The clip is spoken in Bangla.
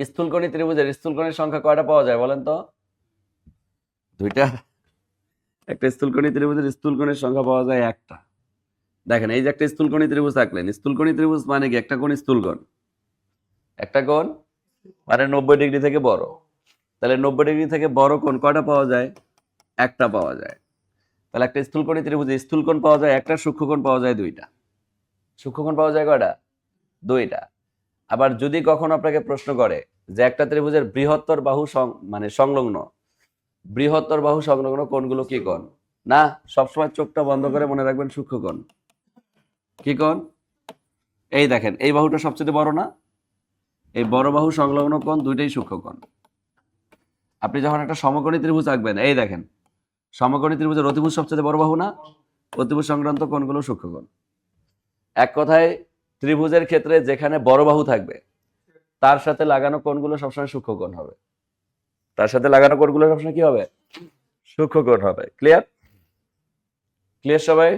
স্থূলকোণী ত্রিভুজের স্থূলকোণের সংখ্যা কয়টা পাওয়া যায় বলেন তো? দুইটা। একটা স্থূলকোণী ত্রিভুজের স্থূলকোণের সংখ্যা পাওয়া যায় একটা। দেখেন এই যে একটা স্থূলকোণী ত্রিভুজ থাকলেন, স্থূলকোণী ত্রিভুজ মানে কি? একটা কোণ স্থূলকোণ, একটা কোণ মানে 90 ডিগ্রি থেকে বড়। তাহলে 90 ডিগ্রি থেকে বড় কোণ কয়টা পাওয়া যায়? একটা পাওয়া যায়। তাহলে একটা স্থূলকোণী ত্রিভুজে স্থূলকোণ পাওয়া যায় একটা, সূক্ষ্মকোণ পাওয়া যায় দুইটা। সূক্ষ্মকোণ পাওয়া যায় কয়টা? দুইটা। আবার যদি কখনো আপনাকে প্রশ্ন করে যে একটা ত্রিভুজের বৃহত্তর বাহু মানে সংলগ্ন, বৃহত্তর বাহু সংলগ্ন কোণগুলো কি কোণ? না, সবসময় চোখটা বন্ধ করে মনে রাখবেন সূক্ষ্মকোণ। কি কোণ? এই দেখেন এই বাহুটা সবচেয়ে বড় না? এই বড় বাহু সংলগ্ন কোণ দুইটাই সূক্ষ্মকোণ। আপনি যখন একটা সমকোণী ত্রিভুজ আঁকবেন, এই দেখেন সমকোণী ত্রিভুজের অতিভুজ সবচেয়ে বড় বাহু না? অতিভুজ সংক্রান্ত কোণগুলো সূক্ষ্মকোণ। এক কথায় ত্রিভুজের ক্ষেত্রে যেখানে বড় বাহু থাকবে তার সাথে লাগানো কোণগুলো সবসময় সূক্ষ্মকোণ হবে। তার সাথে লাগানো কোণগুলো সবসময় কি হবে? সূক্ষ্মকোণ হবে। ক্লিয়ার? ক্লিয়ার সবাই?